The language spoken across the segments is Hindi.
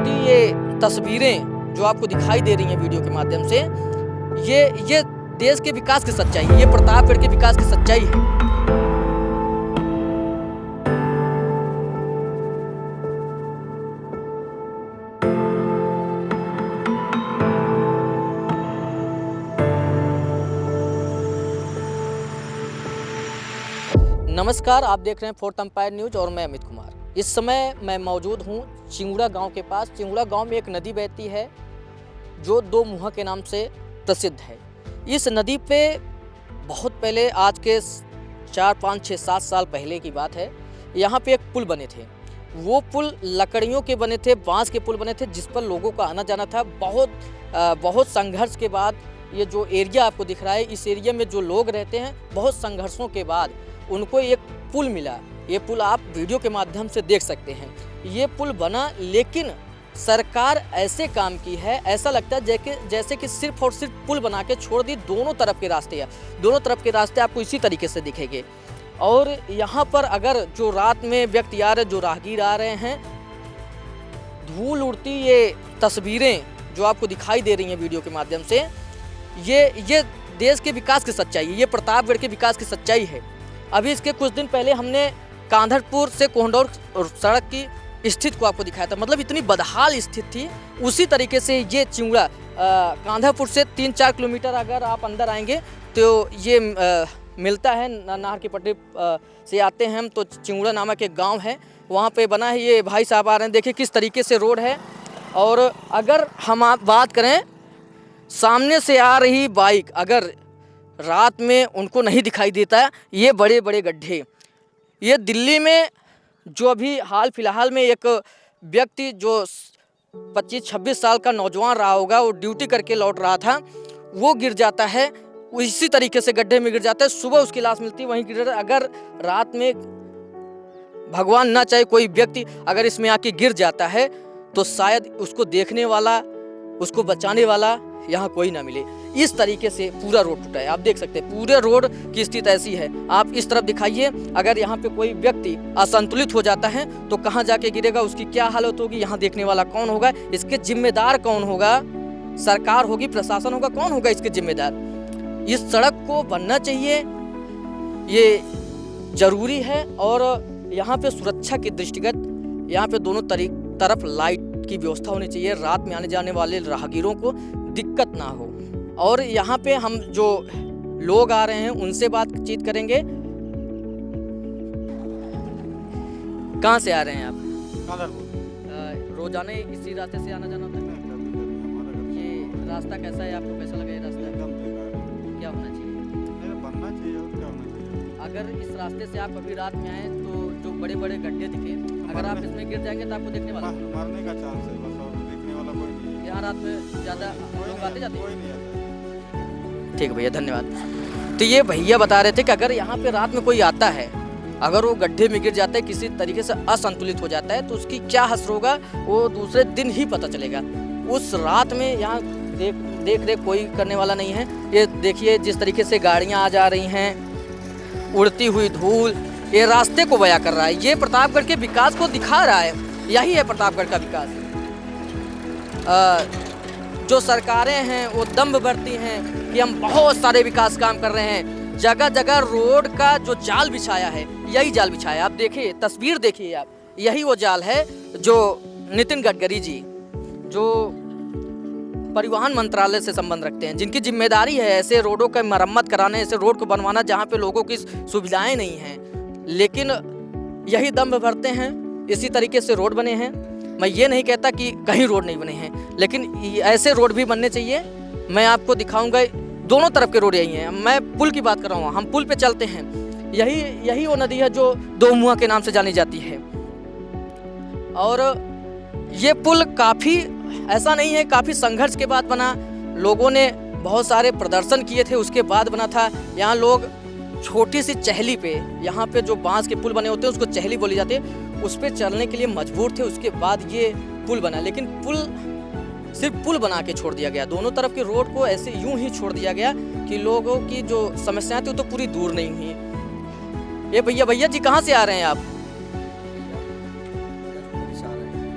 उड़ती ये तस्वीरें जो आपको दिखाई दे रही हैं वीडियो के माध्यम से, ये देश के विकास की सच्चाई है, ये प्रतापगढ़ के विकास की सच्चाई है। नमस्कार, आप देख रहे हैं फोर्थ एम्पायर न्यूज और मैं अमित कुमार। इस समय मैं मौजूद हूं चिंगुड़ा गांव के पास। चिंगुड़ा गांव में एक नदी बहती है जो दो मुहा के नाम से प्रसिद्ध है। इस नदी पे बहुत पहले, आज के 4, 5, 6, 7 साल पहले की बात है, यहाँ पे एक पुल बने थे। वो पुल लकड़ियों के बने थे, बांस के पुल बने थे, जिस पर लोगों का आना जाना था। बहुत संघर्ष के बाद ये जो एरिया आपको दिख रहा है, इस एरिया में जो लोग रहते हैं, बहुत संघर्षों के बाद उनको एक पुल मिला। ये पुल आप वीडियो के माध्यम से देख सकते हैं। ये पुल बना, लेकिन सरकार ऐसे काम की है, ऐसा लगता है जैसे कि सिर्फ और सिर्फ पुल बना के छोड़ दी। दोनों तरफ के रास्ते हैं, दोनों तरफ के रास्ते आपको इसी तरीके से दिखेंगे। और यहाँ पर अगर जो रात में व्यक्ति आ रहे, जो राहगीर आ रहे हैं, धूल उड़ती ये तस्वीरें जो आपको दिखाई दे रही हैं वीडियो के माध्यम से, ये देश के विकास की सच्चाई है, ये प्रतापगढ़ के विकास की सच्चाई है। अभी इसके कुछ दिन पहले हमने कांधरपुर से कोहंडौर सड़क की स्थिति को आपको दिखाया था, मतलब इतनी बदहाल स्थिति थी। उसी तरीके से ये चिंगुड़ा कांधरपुर से 3-4 किलोमीटर अगर आप अंदर आएंगे तो ये मिलता है। नाहर की पटरी से आते हैं हम तो चिंगुड़ा नामक एक गांव है, वहाँ पे बना है। ये भाई साहब आ रहे हैं, देखिए किस तरीके से रोड है। और अगर हम आप बात करें, सामने से आ रही बाइक अगर रात में उनको नहीं दिखाई देता है, ये बड़े बड़े गड्ढे। ये दिल्ली में जो अभी हाल फिलहाल में एक व्यक्ति जो 25-26 साल का नौजवान रहा होगा, वो ड्यूटी करके लौट रहा था, वो गिर जाता है, इसी तरीके से गड्ढे में गिर जाता है। सुबह उसकी लाश मिलती है, वहीं गिर जाता है। अगर रात में भगवान ना चाहे कोई व्यक्ति अगर इसमें आके गिर जाता है तो शायद उसको देखने वाला, उसको बचाने वाला यहाँ कोई ना मिले। इस तरीके से पूरा रोड टूटा है, आप देख सकते हैं। पूरे रोड की स्थिति ऐसी है। आप इस तरफ दिखाइए, अगर यहाँ पे कोई व्यक्ति असंतुलित हो जाता है तो कहाँ जाके गिरेगा, उसकी क्या हालत होगी, यहाँ देखने वाला कौन होगा, इसके जिम्मेदार कौन होगा? सरकार होगी, प्रशासन होगा, कौन होगा इसके जिम्मेदार? इस सड़क को बनना चाहिए, ये जरूरी है। और यहाँ पे सुरक्षा के दृष्टिगत यहाँ पे दोनों तरफ लाइट की व्यवस्था होनी चाहिए, रात में आने जाने वाले राहगीरों को दिक्कत ना हो। और यहाँ पे हम जो लोग आ रहे हैं उनसे बातचीत करेंगे। कहाँ से आ रहे हैं आप? कांधरपुर। रोजाना इसी रास्ते से आना जाना होता है? ये रास्ता कैसा है, आपको कैसा लगा ये रास्ता? क्या होना चाहिए? बनना चाहिए और क्या होना चाहिए। अगर इस रास्ते से आप कभी रात में आए तो जो बड़े बड़े गड्ढे दिखे, अगर आप इसमें गिर जाएंगे तो आपको देखने वाला मरने का चांस है बस, और देखने वाला कोई नहीं है। यहाँ रात में ज़्यादा लोग आते जाते? कोई नहीं आता। ठीक भैया, धन्यवाद। तो ये भैया बता रहे थे कि अगर यहाँ पे रात में कोई आता है, अगर वो गड्ढे में गिर जाता है, किसी तरीके से असंतुलित हो जाता है, तो उसकी क्या हश्र होगा वो दूसरे दिन ही पता चलेगा। उस रात में यहाँ देख रेख कोई करने वाला नहीं है। ये देखिए जिस तरीके से गाड़ियाँ आ जा रही हैं, उड़ती हुई धूल ये रास्ते को बयां कर रहा है। ये प्रतापगढ़ के विकास को दिखा रहा है। यही है प्रतापगढ़ का विकास। जो सरकारें हैं वो दम्भ भरती हैं कि हम बहुत सारे विकास काम कर रहे हैं। जगह जगह रोड का जो जाल बिछाया है, यही जाल बिछाया। आप देखिए, तस्वीर देखिए आप, यही वो जाल है जो नितिन गडकरी जी, जो परिवहन मंत्रालय से संबंध रखते हैं, जिनकी जिम्मेदारी है ऐसे रोडों का मरम्मत कराने, ऐसे रोड को बनवाना जहाँ पे लोगों की सुविधाएं नहीं हैं, लेकिन यही दम्भ भरते हैं। इसी तरीके से रोड बने हैं। मैं ये नहीं कहता कि कहीं रोड नहीं बने हैं, लेकिन ऐसे रोड भी बनने चाहिए। मैं आपको दिखाऊंगा, दोनों तरफ के रोड यही हैं। मैं पुल की बात कर रहा हूँ, हम पुल पे चलते हैं। यही वो नदी है जो दो मुहा के नाम से जानी जाती है। और ये पुल काफ़ी, ऐसा नहीं है, काफ़ी संघर्ष के बाद बना। लोगों ने बहुत सारे प्रदर्शन किए थे, उसके बाद बना था। यहाँ लोग छोटी सी चहली पे, यहाँ पे जो बांस के पुल बने होते हैं उसको चहली बोली जाती है, उस पे चलने के लिए मजबूर थे। उसके बाद ये पुल बना, लेकिन पुल सिर्फ पुल बना के छोड़ दिया गया। दोनों तरफ के रोड को ऐसे यूं ही छोड़ दिया गया कि लोगों की जो समस्याएं थी वो तो पूरी दूर नहीं हुई। ये भैया जी कहाँ से आ रहे हैं आप?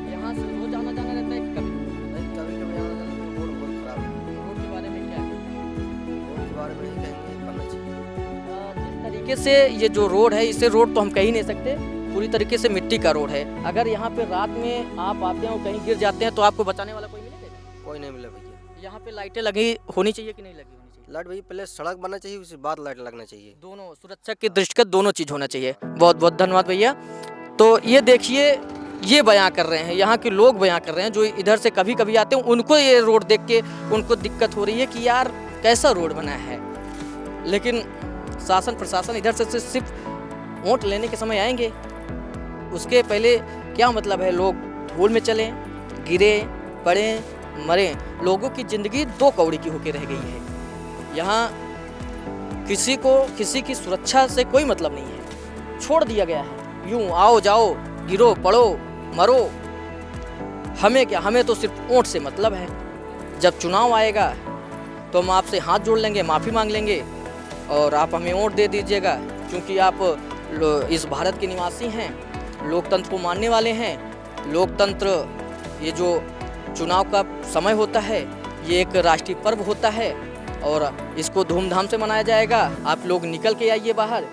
यहाँ से रोज आना जाना रहता है? तरीके से ये जो रोड है, इसे रोड तो हम कह ही नहीं सकते, पूरी तरीके से मिट्टी का रोड है। अगर यहाँ पे रात में आप आते हैं और कहीं गिर जाते हैं तो आपको बचाने वाला कोई मिलेगा? कोई नहीं मिला भैया। यहाँ पे लाइटें लगी होनी चाहिए कि नहीं लगी होनी चाहिए? लाइट भैया पहले सड़क बनना चाहिए, उसके बाद लाइट लगना चाहिए। दोनों सुरक्षा के दृष्टिगत दोनों चीज़ होना चाहिए। बहुत बहुत धन्यवाद भैया। तो ये देखिए, ये बयां कर रहे हैं, यहाँ के लोग बयां कर रहे हैं जो इधर से कभी कभी आते हैं, उनको ये रोड देख के उनको दिक्कत हो रही है कि यार कैसा रोड बना है। लेकिन शासन प्रशासन इधर से सिर्फ वोट लेने के समय आएंगे, उसके पहले क्या मतलब है? लोग धूल में चलें, गिरे पड़े मरे, लोगों की ज़िंदगी दो कौड़ी की होकर रह गई है। यहाँ किसी की सुरक्षा से कोई मतलब नहीं है, छोड़ दिया गया है यूं, आओ जाओ, गिरो पड़ो मरो, हमें क्या, हमें तो सिर्फ वोट से मतलब है। जब चुनाव आएगा तो हम आपसे हाथ जोड़ लेंगे, माफ़ी मांग लेंगे और आप हमें वोट दे दीजिएगा, क्योंकि आप इस भारत के निवासी हैं, लोकतंत्र को मानने वाले हैं। लोकतंत्र, ये जो चुनाव का समय होता है, ये एक राष्ट्रीय पर्व होता है और इसको धूमधाम से मनाया जाएगा। आप लोग निकल के आइए बाहर,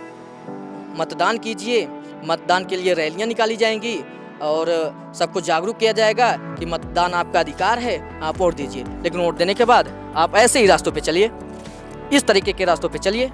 मतदान कीजिए। मतदान के लिए रैलियां निकाली जाएंगी और सबको जागरूक किया जाएगा कि मतदान आपका अधिकार है, आप वोट दीजिए। लेकिन वोट देने के बाद आप ऐसे ही रास्तों पे चलिए, इस तरीके के रास्तों पे चलिए